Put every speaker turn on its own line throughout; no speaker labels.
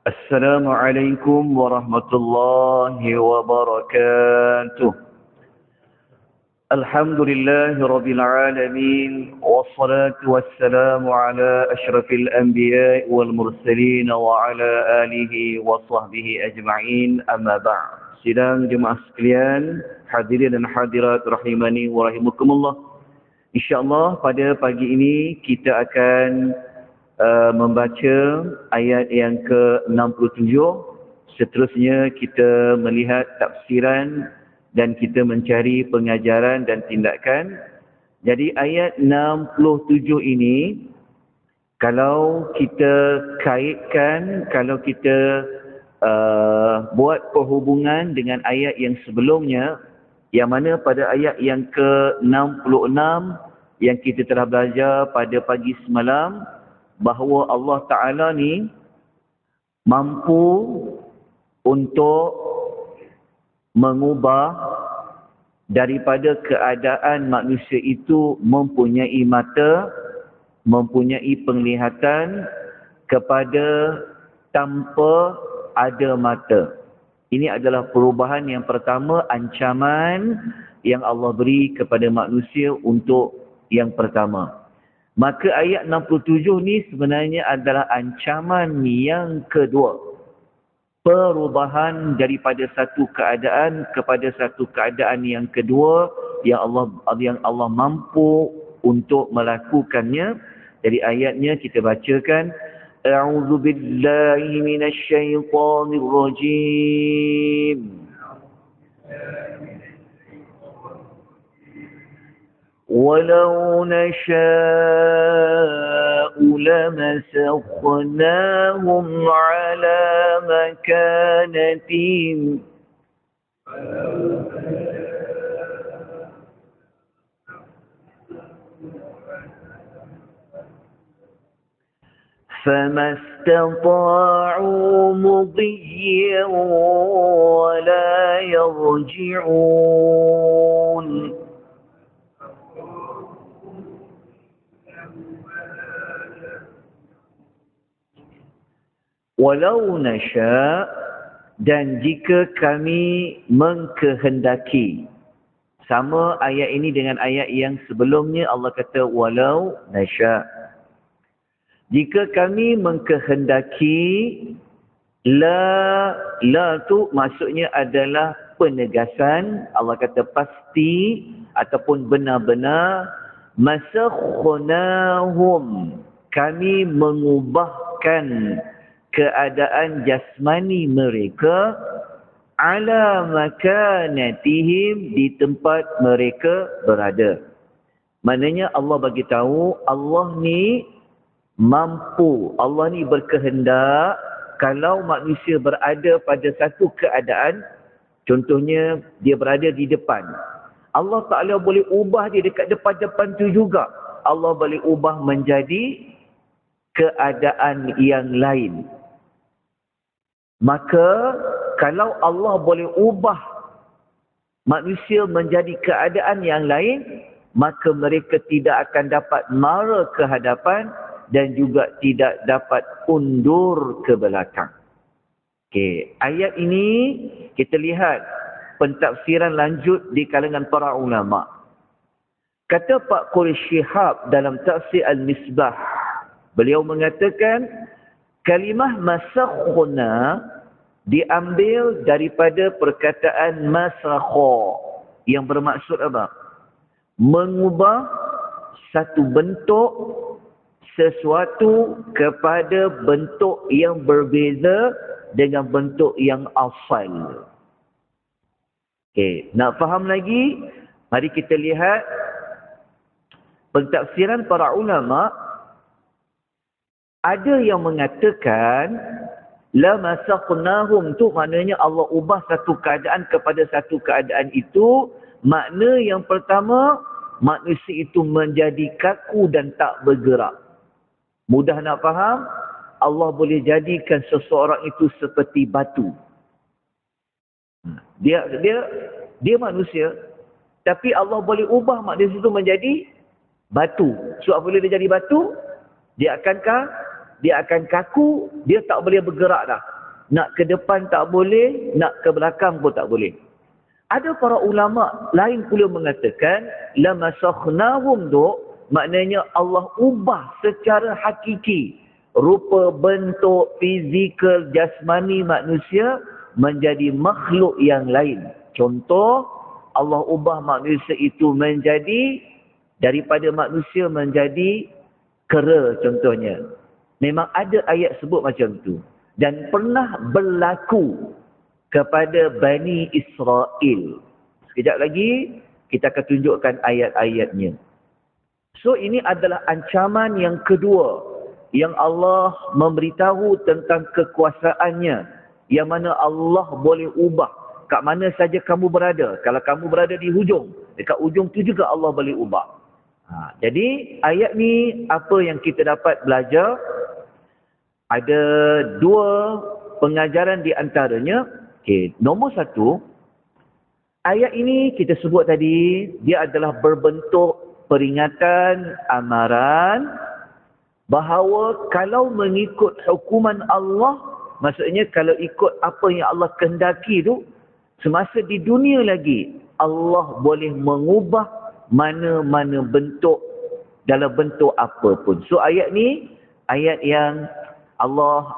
Assalamualaikum warahmatullahi wabarakatuh. Alhamdulillahi rabbil alamin. Wassalatu wassalamu ala ashrafil anbiya wal mursalin wa ala alihi wa sahbihi ajma'in. Amma ba'd. Sidang jemaah sekalian, hadirin dan hadirat rahimani wa rahimakumullah. InsyaAllah pada pagi ini kita akan membaca ayat yang ke-67. Seterusnya kita melihat tafsiran dan kita mencari pengajaran dan tindakan. Jadi ayat 67 ini kalau kita kaitkan, kalau kita buat perhubungan dengan ayat yang sebelumnya, yang mana pada ayat yang ke-66 yang kita telah belajar pada pagi semalam, bahawa Allah Ta'ala ni mampu untuk mengubah daripada keadaan manusia itu mempunyai mata, mempunyai penglihatan, kepada tanpa ada mata. Ini adalah perubahan yang pertama, ancaman yang Allah beri kepada manusia untuk yang pertama. Maka ayat 67 ni sebenarnya adalah ancaman yang kedua. Perubahan daripada satu keadaan kepada satu keadaan yang kedua yang Allah mampu untuk melakukannya. Jadi ayatnya kita bacakan. A'udzu billahi minasyaitonir rajim. ولو نشاء لمسخناهم على مكانتهم فما استطاعوا مضيا ولا يرجعون Walau nasya, dan jika kami mengkehendaki. Sama ayat ini dengan ayat yang sebelumnya, Allah kata walau nasya. Jika kami mengkehendaki, la tu maksudnya adalah penegasan. Allah kata pasti ataupun benar-benar. Masakhunahum, kami mengubahkan keadaan jasmani mereka ala makanatihim, di tempat mereka berada. Maknanya Allah bagi tahu Allah ni mampu, Allah ni berkehendak kalau manusia berada pada satu keadaan, contohnya dia berada di depan, Allah Ta'ala boleh ubah dia dekat depan-depan tu juga. Allah boleh ubah menjadi keadaan yang lain. Maka kalau Allah boleh ubah manusia menjadi keadaan yang lain, maka mereka tidak akan dapat mara ke hadapan dan juga tidak dapat undur ke belakang. Okey, ayat ini kita lihat pentafsiran lanjut di kalangan para ulama. Kata Pak Quraish Shihab dalam tafsir Al-Misbah, beliau mengatakan kalimah masakhuna diambil daripada perkataan masakha yang bermaksud apa? Mengubah satu bentuk sesuatu kepada bentuk yang berbeza dengan bentuk yang asal. Okey, nak faham lagi? Mari kita lihat pentafsiran para ulama. Ada yang mengatakan la masakhnahum tu maknanya Allah ubah satu keadaan kepada satu keadaan itu. Makna yang pertama, manusia itu menjadi kaku dan tak bergerak. Mudah nak faham? Allah boleh jadikan seseorang itu seperti batu. Dia manusia, tapi Allah boleh ubah manusia itu menjadi batu. So apabila dia jadi batu, dia akan kaku, dia tak boleh bergerak dah. nak ke depan tak boleh, nak ke belakang pun tak boleh. Ada para ulama lain pula mengatakan lamasakhnahum tu maknanya Allah ubah secara hakiki rupa bentuk fizikal jasmani manusia menjadi makhluk yang lain. Contoh, Allah ubah manusia itu menjadi daripada manusia menjadi kera contohnya. Memang ada ayat sebut macam tu. Dan pernah berlaku kepada Bani Israel. Sekejap lagi kita akan tunjukkan ayat-ayatnya. So ini adalah ancaman yang kedua yang Allah memberitahu tentang kekuasaannya. Yang mana Allah boleh ubah kat mana saja kamu berada. Kalau kamu berada di hujung, dekat ujung tu juga Allah boleh ubah. Jadi ayat ni apa yang kita dapat belajar? Ada dua pengajaran di antaranya. Okay. Nombor satu, ayat ini kita sebut tadi, dia adalah berbentuk peringatan, amaran, bahawa kalau mengikut hukuman Allah, maksudnya kalau ikut apa yang Allah kehendaki tu, semasa di dunia lagi, Allah boleh mengubah mana-mana bentuk, dalam bentuk apa pun. So ayat ni, ayat yang Allah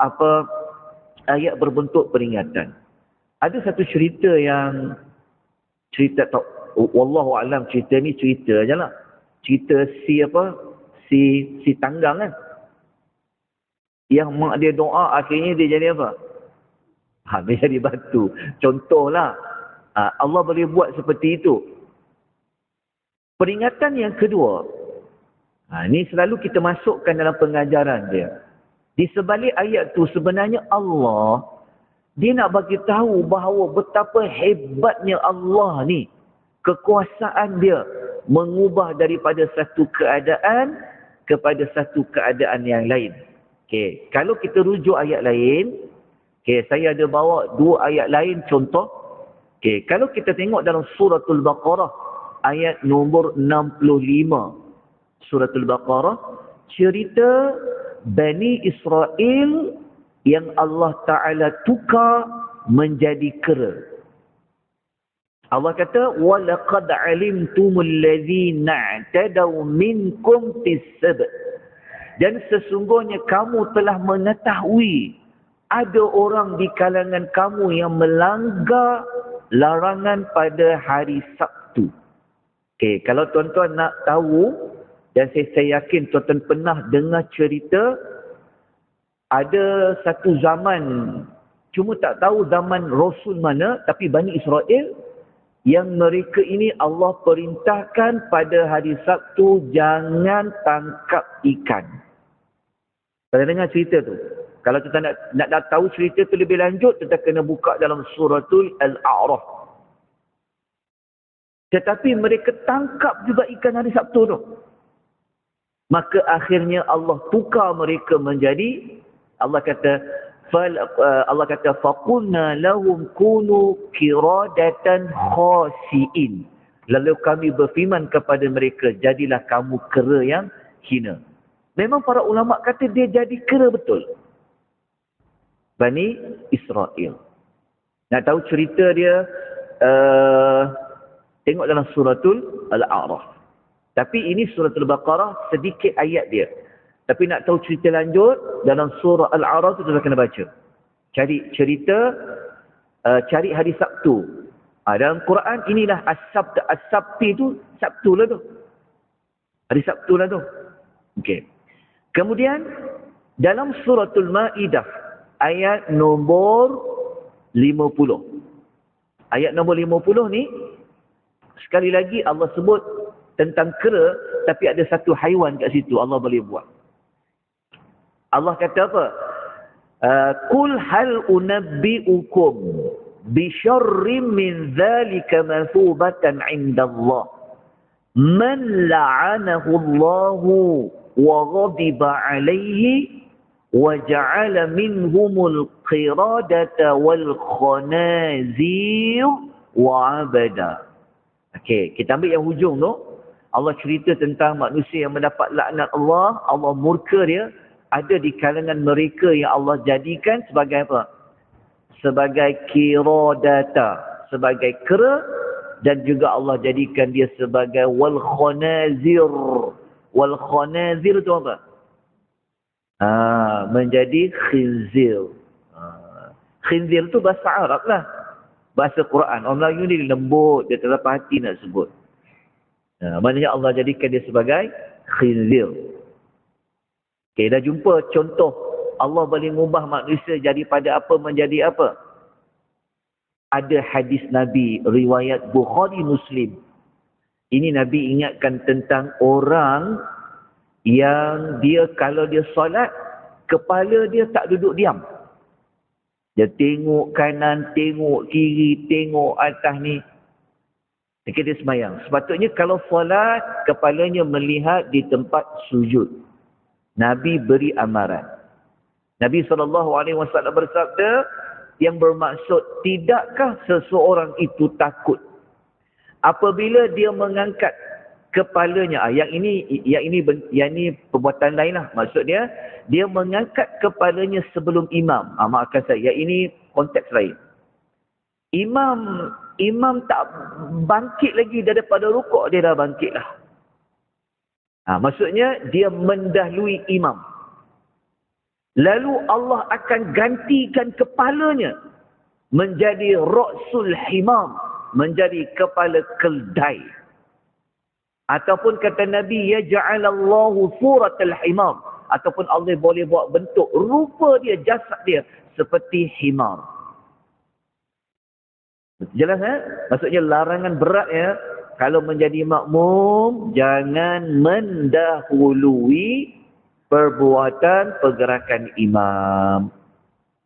ayat berbentuk peringatan. Ada satu cerita yang tak, wallahu alam, cerita ni cerita je lah. Cerita si tanggang kan. Yang mak dia doa akhirnya dia jadi apa? Dia jadi batu. Contohlah, Allah boleh buat seperti itu. Peringatan yang kedua, ini selalu kita masukkan dalam pengajaran dia. Di sebalik ayat tu sebenarnya Allah, dia nak bagi tahu bahawa betapa hebatnya Allah ni. Kekuasaan dia mengubah daripada satu keadaan kepada satu keadaan yang lain. Okay. Kalau kita rujuk ayat lain, okay, saya ada bawa dua ayat lain contoh. Okay. Kalau kita tengok dalam suratul Baqarah, ayat nombor 65. Suratul Baqarah, cerita Bani Israel yang Allah Ta'ala tukar menjadi kera. Allah kata, وَلَقَدْ عَلِمْتُمُ الَّذِينَ اعْتَدَوْا مِنْكُمْ فِي السَّبْتِ. Dan sesungguhnya kamu telah mengetahui ada orang di kalangan kamu yang melanggar larangan pada hari Sabtu. Okay, kalau tuan-tuan nak tahu, dan saya yakin tuan-tuan pernah dengar cerita, ada satu zaman, cuma tak tahu zaman Rasul mana, tapi Bani Israel, yang mereka ini Allah perintahkan pada hari Sabtu jangan tangkap ikan. Pernah dengar cerita tu? Kalau kita nak tahu cerita tu lebih lanjut, kita kena buka dalam suratul Al-A'raf. Tetapi mereka tangkap juga ikan hari Sabtu tu. Maka akhirnya Allah tukar mereka menjadi, Allah kata faqulna lahum kunu qiradatan khasiin. Lalu kami berfirman kepada mereka, jadilah kamu kera yang hina. Memang para ulama kata dia jadi kera betul. Bani Israel. Nak tahu cerita dia, tengok dalam suratul Al-A'raf. Tapi ini suratul Baqarah, sedikit ayat dia. Tapi nak tahu cerita lanjut, dalam surah Al-A'raf tu kita kena baca. Cari cerita, cari hari Sabtu. Dalam Quran inilah As-Sabt. As-Sabti tu, Sabtu lah tu. Hari Sabtu lah tu. Okey. Kemudian, dalam suratul Ma'idah, ayat nombor 50. Ayat nombor 50 ni, sekali lagi Allah sebut tentang kera, tapi ada satu haiwan kat situ Allah boleh buat. Allah kata apa? Qul hal unabbi'ukum bi syarrim min dzalika mathubatan 'inda Allah man la'anahu Allah wa ghadiba 'alayhi wa ja'ala minhumul qiradata wal khanazir wa 'abada. Okey, kita ambil yang hujung tu. Allah cerita tentang manusia yang mendapat laknat Allah, Allah murka dia, ada di kalangan mereka yang Allah jadikan sebagai apa? sebagai kiradata, sebagai kera, dan juga Allah jadikan dia sebagai wal khanazir. Wal khanazir itu apa? Menjadi khinzir. Khinzir itu bahasa Arab lah. Bahasa Quran. Orang Melayu ni lembut, dia terlepas hati nak sebut. Maknanya Allah jadikan dia sebagai khinzir. Okay, dah jumpa contoh Allah boleh mengubah manusia jadi pada apa menjadi apa. Ada hadis Nabi, riwayat Bukhari Muslim. Ini Nabi ingatkan tentang orang yang dia kalau dia solat, kepala dia tak duduk diam. Dia tengok kanan, tengok kiri, tengok atas ni. Dia sembahyang. Sepatutnya kalau solat, kepalanya melihat di tempat sujud. Nabi beri amaran. Nabi SAW bersabda, yang bermaksud, tidakkah seseorang itu takut apabila dia mengangkat kepalanya? Yang ini perbuatan lain lah. Maksud dia mengangkat kepalanya sebelum imam. Maafkan saya, yang ini konteks lain. Imam tak bangkit lagi daripada rukuk, dia dah bangkit lah. Maksudnya dia mendahului imam. Lalu Allah akan gantikan kepalanya menjadi ra'sul himam, menjadi kepala keldai. Ataupun kata Nabi, yaj'alallahu suratal himam, ataupun Allah boleh buat bentuk rupa dia, jasad dia seperti himar. Jelas Maksudnya larangan berat kalau menjadi makmum, jangan mendahului perbuatan pergerakan imam.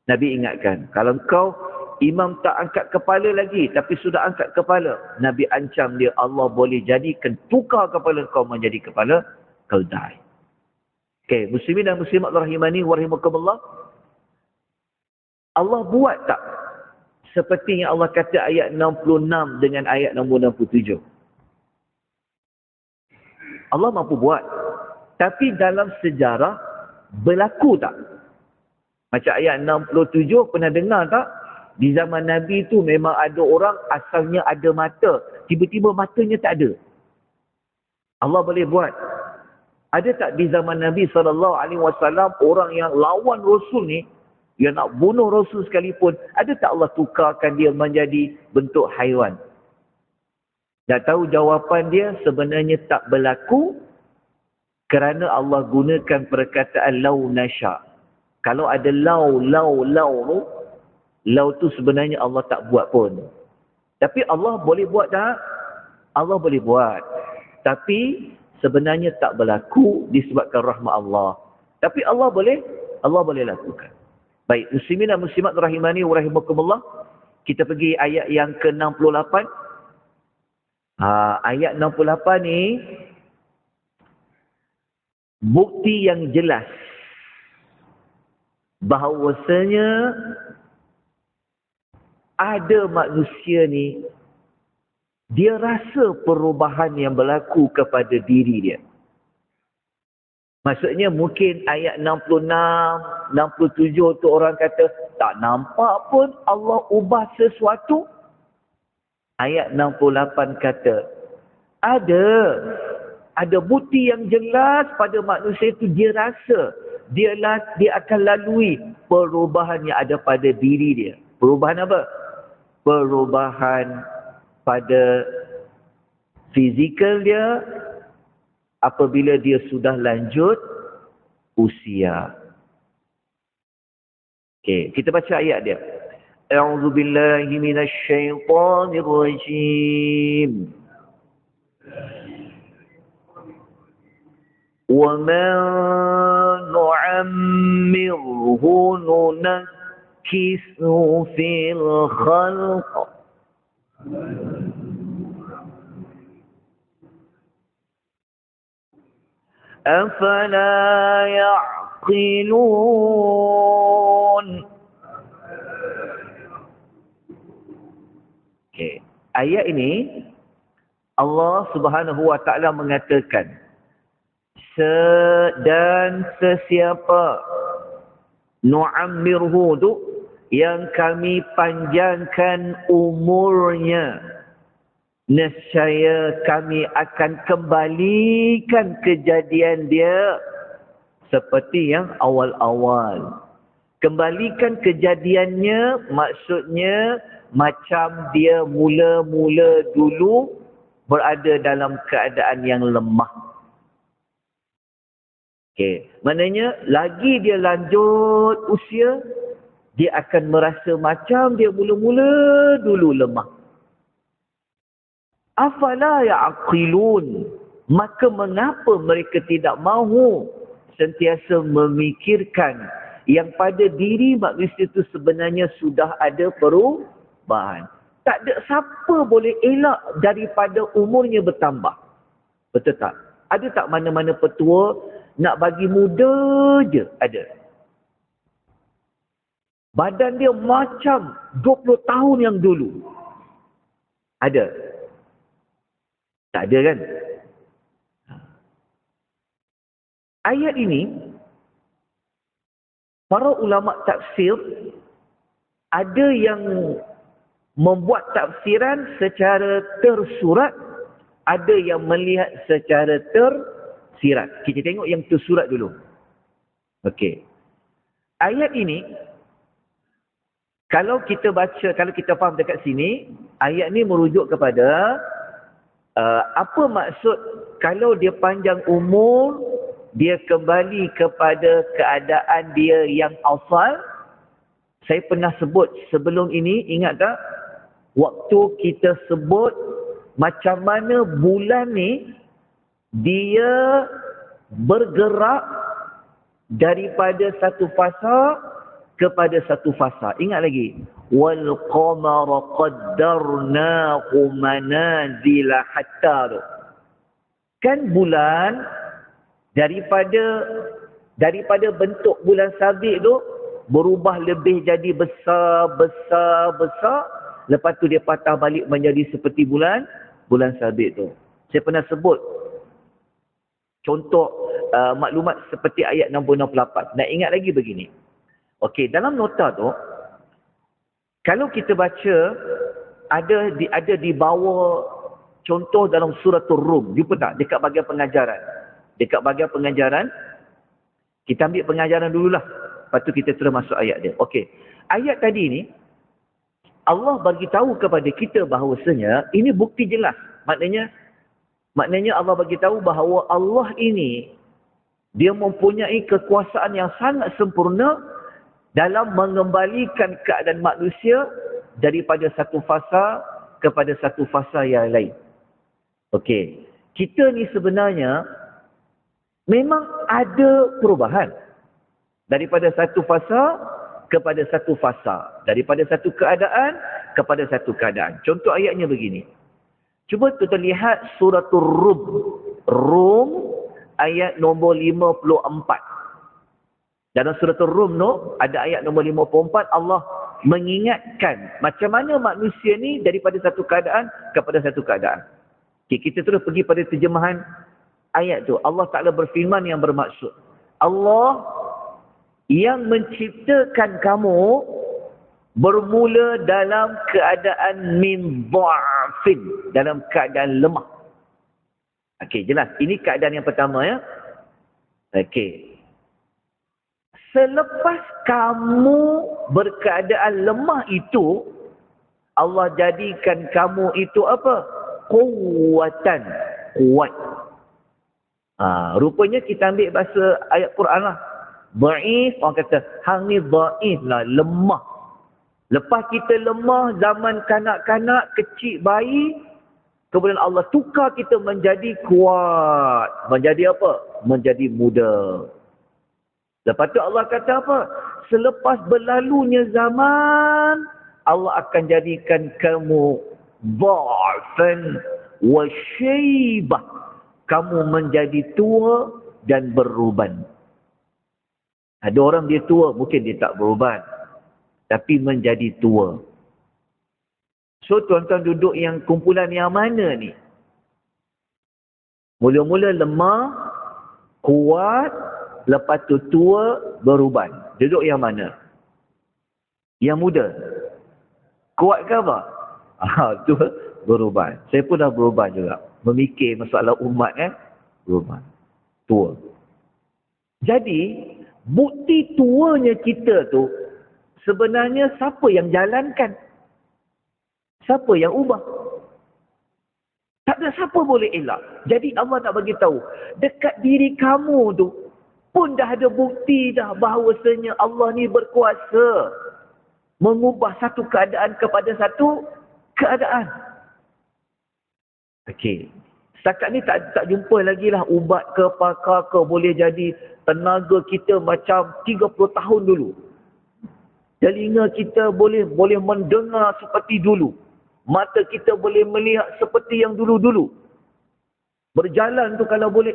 Nabi ingatkan, kalau kau imam tak angkat kepala lagi tapi sudah angkat kepala, Nabi ancam dia, Allah boleh jadikan tukar kepala kau menjadi kepala keldai. Okey, muslimin dan muslimat rahimani wa rahimakumullah. Allah buat tak seperti yang Allah kata ayat 66 dengan ayat nombor 67? Allah mampu buat. Tapi dalam sejarah berlaku tak? Macam ayat 67 pernah dengar tak? Di zaman Nabi tu memang ada orang asalnya ada mata, tiba-tiba matanya tak ada. Allah boleh buat. Ada tak di zaman Nabi SAW orang yang lawan Rasul ni, yang nak bunuh Rasul sekalipun, ada tak Allah tukarkan dia menjadi bentuk haiwan? Dah tahu jawapan dia sebenarnya tak berlaku. Kerana Allah gunakan perkataan lau nasya. Kalau ada lau tu sebenarnya Allah tak buat pun. Tapi Allah boleh buat tak? Allah boleh buat. Tapi sebenarnya tak berlaku disebabkan rahmat Allah. Tapi Allah boleh lakukan. Baik, muslimin dan muslimat rahimani wa rahimakumullah. Kita pergi ayat yang ke-68. Ayat 68 ni bukti yang jelas bahawasanya ada manusia ni, dia rasa perubahan yang berlaku kepada diri dia. Maksudnya mungkin ayat 66, 67 tu orang kata tak nampak pun Allah ubah sesuatu. Ayat 68 kata ada bukti yang jelas pada manusia itu, dia rasa dia akan lalui perubahan yang ada pada diri dia. Perubahan apa? Perubahan pada fizikal dia apabila dia sudah lanjut usia. Okey, kita baca ayat dia. A'udzu billahi minasy syaithanir rajim. وَمَنْ نُعَمِّرْهُ نُنَكِّسْهُ فِي الْخَلْقِ أَفَلَا يَعْقِلُونَ. Okay. Ayat ini Allah Subhanahu wa taala mengatakan, dan sesiapa nu'ammirhu tu, yang kami panjangkan umurnya, nescaya kami akan kembalikan kejadian dia seperti yang awal-awal. Kembalikan kejadiannya maksudnya macam dia mula-mula dulu berada dalam keadaan yang lemah. Okey, maknanya lagi dia lanjut usia, dia akan merasa macam dia mula-mula dulu lemah. Afala ya'qilun, maka mengapa mereka tidak mahu sentiasa memikirkan yang pada diri manusia itu sebenarnya sudah ada perubahan. Tak ada siapa boleh elak daripada umurnya bertambah. Betul tak? Ada tak mana-mana petua nak bagi muda je? Ada. Badan dia macam 20 tahun yang dulu. Ada. Tak ada kan? Ayat ini, para ulama tafsir ada yang membuat tafsiran secara tersurat, ada yang melihat secara tersirat. Kita tengok yang tersurat dulu. Okey. Ayat ini, kalau kita baca, kalau kita faham dekat sini, ayat ni merujuk kepada apa maksud kalau dia panjang umur, dia kembali kepada keadaan dia yang asal. Saya pernah sebut sebelum ini, ingat tak? Waktu kita sebut macam mana bulan ni dia bergerak daripada satu fasa kepada satu fasa. Ingat lagi. Wal qamara qaddarnahu manazila hatta. Kan bulan daripada bentuk bulan sabit tu berubah lebih jadi besar. Lepas tu dia patah balik menjadi seperti bulan sabit tu. Saya pernah sebut contoh maklumat seperti ayat 68. Nak ingat lagi begini. Okey, dalam nota tu kalau kita baca ada di bawah contoh dalam suratul Rum. Jumpa tak dekat bahagian pengajaran? Dekat bahagian pengajaran kita ambil pengajaran dululah. Lepas tu kita terus masuk ayat dia. Okey. Ayat tadi ni Allah bagi tahu kepada kita bahawasanya ini bukti jelas. Maknanya Allah bagi tahu bahawa Allah ini dia mempunyai kekuasaan yang sangat sempurna dalam mengembalikan keadaan manusia daripada satu fasa kepada satu fasa yang lain. Okey. Kita ni sebenarnya memang ada perubahan daripada satu fasa kepada satu fasa, daripada satu keadaan kepada satu keadaan. Contoh ayatnya begini. Cuba kita lihat suratul Rum. Rum ayat nombor 54. Dalam suratul Rum tu ada ayat nombor 54, Allah mengingatkan macam mana manusia ni daripada satu keadaan kepada satu keadaan. Okay, kita terus pergi pada terjemahan ayat tu. Allah Ta'ala berfirman yang bermaksud, Allah yang menciptakan kamu bermula dalam keadaan min dha'fin, dalam keadaan lemah. Okey, jelas. Ini keadaan yang pertama ya. Okey. Selepas kamu berkeadaan lemah itu, Allah jadikan kamu itu apa? Quwwatan. Kuat. Rupanya kita ambil bahasa ayat Quran lah. Dhaif, orang kata, hang ni dhaif lah, lemah. Lepas kita lemah, zaman kanak-kanak, kecil, bayi, kemudian Allah tukar kita menjadi kuat. Menjadi apa? Menjadi muda. Lepas tu Allah kata apa? Selepas berlalunya zaman, Allah akan jadikan kamu dha'fan wa syaibah. Kamu menjadi tua dan beruban. Ada orang dia tua, mungkin dia tak beruban. Tapi menjadi tua. So tuan-tuan duduk yang kumpulan yang mana ni? Mula-mula lemah, kuat, lepas tu tua, beruban. Duduk yang mana? Yang muda. Kuat ke apa? Tu beruban. Saya pun dah beruban juga. Memikir masalah umat kan. Beruban. Tua. Jadi, bukti tuanya kita tu, sebenarnya siapa yang jalankan? Siapa yang ubah? Tak ada siapa boleh elak. Jadi Allah nak bagi tahu, dekat diri kamu tu pun dah ada bukti dah bahawasanya Allah ni berkuasa mengubah satu keadaan kepada satu keadaan. Okey. Setakat ni tak jumpa lagi lah ubat ke pakar ke, boleh jadi tenaga kita macam 30 tahun dulu. Telinga kita boleh mendengar seperti dulu. Mata kita boleh melihat seperti yang dulu-dulu. Berjalan tu kalau boleh,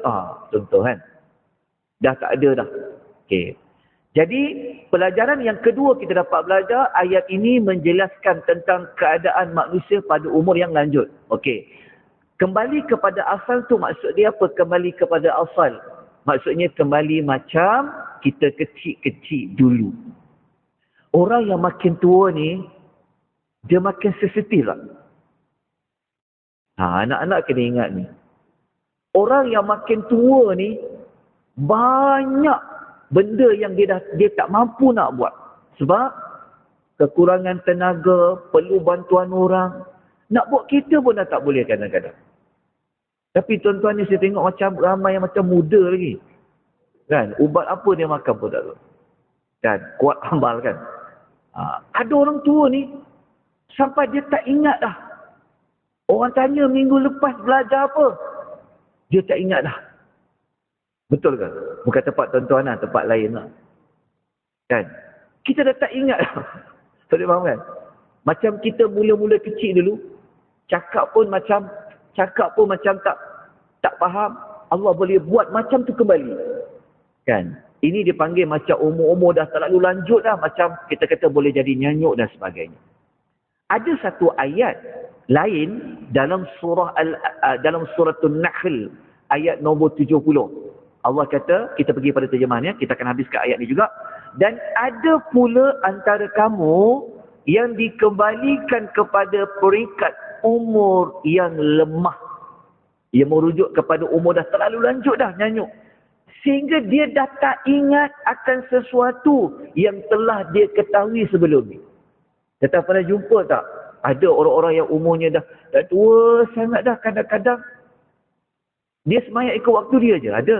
contoh kan. Dah tak ada dah. Okey. Jadi, pelajaran yang kedua kita dapat belajar, ayat ini menjelaskan tentang keadaan manusia pada umur yang lanjut. Okey. Kembali kepada asal tu maksud dia apa? Kembali kepada asal. Maksudnya kembali macam kita kecil-kecil dulu. Orang yang makin tua ni, dia makin sensitif lah. Anak-anak kena ingat ni. Orang yang makin tua ni, banyak benda yang dia tak mampu nak buat. Sebab kekurangan tenaga, perlu bantuan orang. Nak buat kereta pun dah tak boleh kadang-kadang. Tapi tuan-tuan ni saya tengok macam ramai yang macam muda lagi. Kan? Ubat apa dia makan pun tak tahu. Kan? Kuat amal kan? Ada orang tua ni, sampai dia tak ingat dah. Orang tanya minggu lepas belajar apa? Dia tak ingat dah. Betul ke? Bukan tempat tuan-tuan lah, tempat lain lah. Kan? Kita dah tak ingat dah. Boleh faham kan? Macam kita mula-mula kecil dulu, cakap pun macam tak faham. Allah boleh buat macam tu kembali. Kan? Ini dipanggil macam umur-umur dah terlalu lanjut dah. Macam kita kata boleh jadi nyanyuk dan sebagainya. Ada satu ayat lain dalam dalam suratul Nahl ayat nombor 70. Allah kata, kita pergi pada terjemahannya, kita akan habiskan ayat ni juga. Dan ada pula antara kamu yang dikembalikan kepada peringkat umur yang lemah. Ia merujuk kepada umur dah terlalu lanjut dah nyanyuk. Sehingga dia dah tak ingat akan sesuatu yang telah dia ketahui sebelum ni. Kita pernah jumpa tak? Ada orang-orang yang umurnya dah tua sangat dah, kadang-kadang dia semayang ikut waktu dia je. Ada.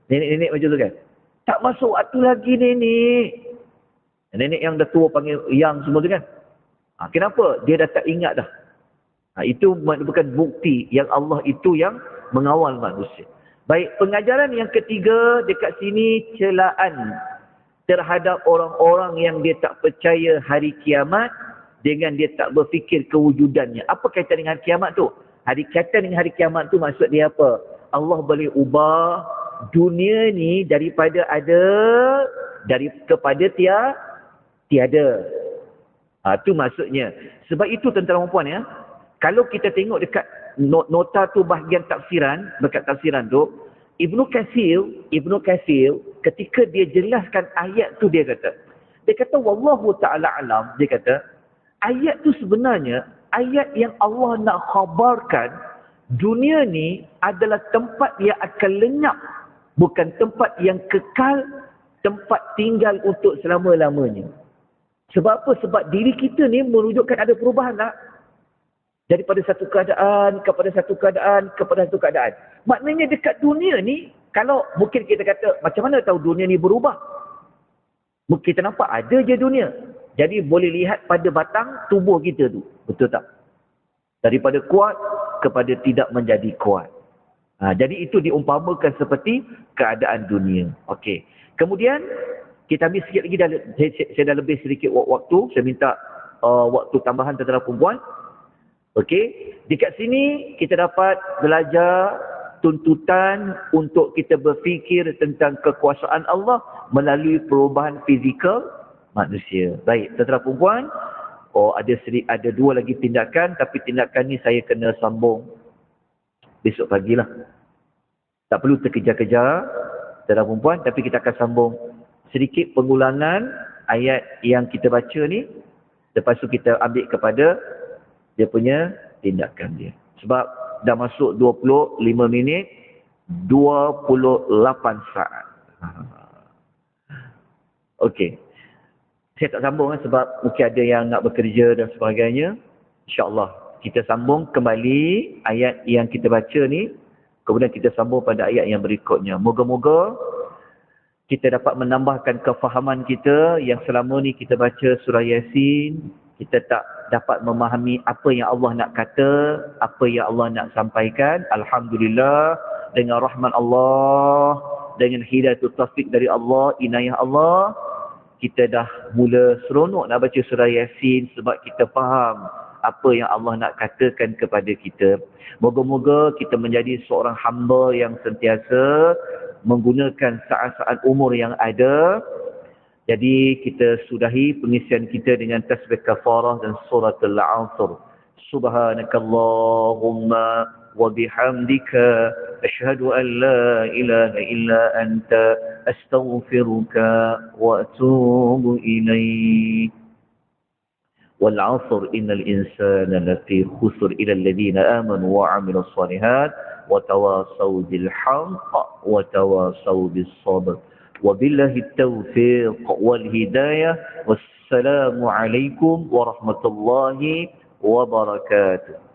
Nenek-nenek macam tu kan. Tak masuk waktu lagi nenek. Nenek yang dah tua panggil yang semua tu kan. Kenapa? Dia dah tak ingat dah. Itu bukan bukti yang Allah itu yang mengawal manusia. Baik, pengajaran yang ketiga dekat sini, celaan terhadap orang-orang yang dia tak percaya hari kiamat dengan dia tak berfikir kewujudannya. Apa kaitan dengan kiamat tu? Kaitan dengan hari kiamat tu maksud dia apa? Allah boleh ubah dunia ni daripada ada kepada tiada. Tu maksudnya. Sebab itu tuan-tuan dan puan ya, kalau kita tengok dekat nota tu bahagian tafsiran, dekat tafsiran tu, Ibnu Katsir ketika dia jelaskan ayat tu dia kata wallahu ta'ala alam, dia kata ayat tu sebenarnya ayat yang Allah nak khabarkan dunia ni adalah tempat yang akan lenyap, bukan tempat yang kekal, tempat tinggal untuk selama-lamanya. Sebab apa? Sebab diri kita ni menunjukkan ada perubahan tak? Daripada satu keadaan kepada satu keadaan kepada satu keadaan. Maknanya dekat dunia ni, kalau mungkin kita kata, macam mana tahu dunia ni berubah? Mungkin kita nampak ada je dunia. Jadi boleh lihat pada batang tubuh kita tu. Betul tak? Daripada kuat kepada tidak menjadi kuat. Jadi itu diumpamakan seperti keadaan dunia. Okey. Kemudian, kita ambil sikit lagi, saya dah lebih sedikit waktu. Saya minta waktu tambahan tentang perempuan. Okey, dekat sini kita dapat belajar tuntutan untuk kita berfikir tentang kekuasaan Allah melalui perubahan fizikal manusia. Baik, tuan-tuan perempuan, ada dua lagi tindakan, tapi tindakan ni saya kena sambung besok pagilah. Tak perlu terkejar-kejar tuan-tuan perempuan, tapi kita akan sambung sedikit pengulangan ayat yang kita baca ni, lepas tu kita ambil kepada dia punya tindakan dia. Sebab dah masuk 25 minit 28 saat. Okey. Saya tak sambung sebab mungkin ada yang nak bekerja dan sebagainya. InsyaAllah kita sambung kembali ayat yang kita baca ni. Kemudian kita sambung pada ayat yang berikutnya. Moga-moga kita dapat menambahkan kefahaman kita yang selama ni kita baca surah Yasin, kita tak dapat memahami apa yang Allah nak kata, apa yang Allah nak sampaikan. Alhamdulillah, dengan rahmat Allah, dengan hidayatul taufik dari Allah, inayah Allah, kita dah mula seronok nak baca surah Yasin sebab kita faham apa yang Allah nak katakan kepada kita. Moga-moga kita menjadi seorang hamba yang sentiasa menggunakan saat-saat umur yang ada. Jadi kita sudahi pengisian kita dengan tasbih kafarah dan surah Al-Asr. Subhanakallahumma wa bihamdika asyhadu an la ilaha illa anta astaghfiruka wa atubu ilaik. والعصر إن الإنسان لفي خسر إلى الذين آمنوا وعملوا الصالحات وتواصوا بالحق وتواصوا بالصبر وبالله التوفيق والهداية والسلام عليكم ورحمة الله وبركاته.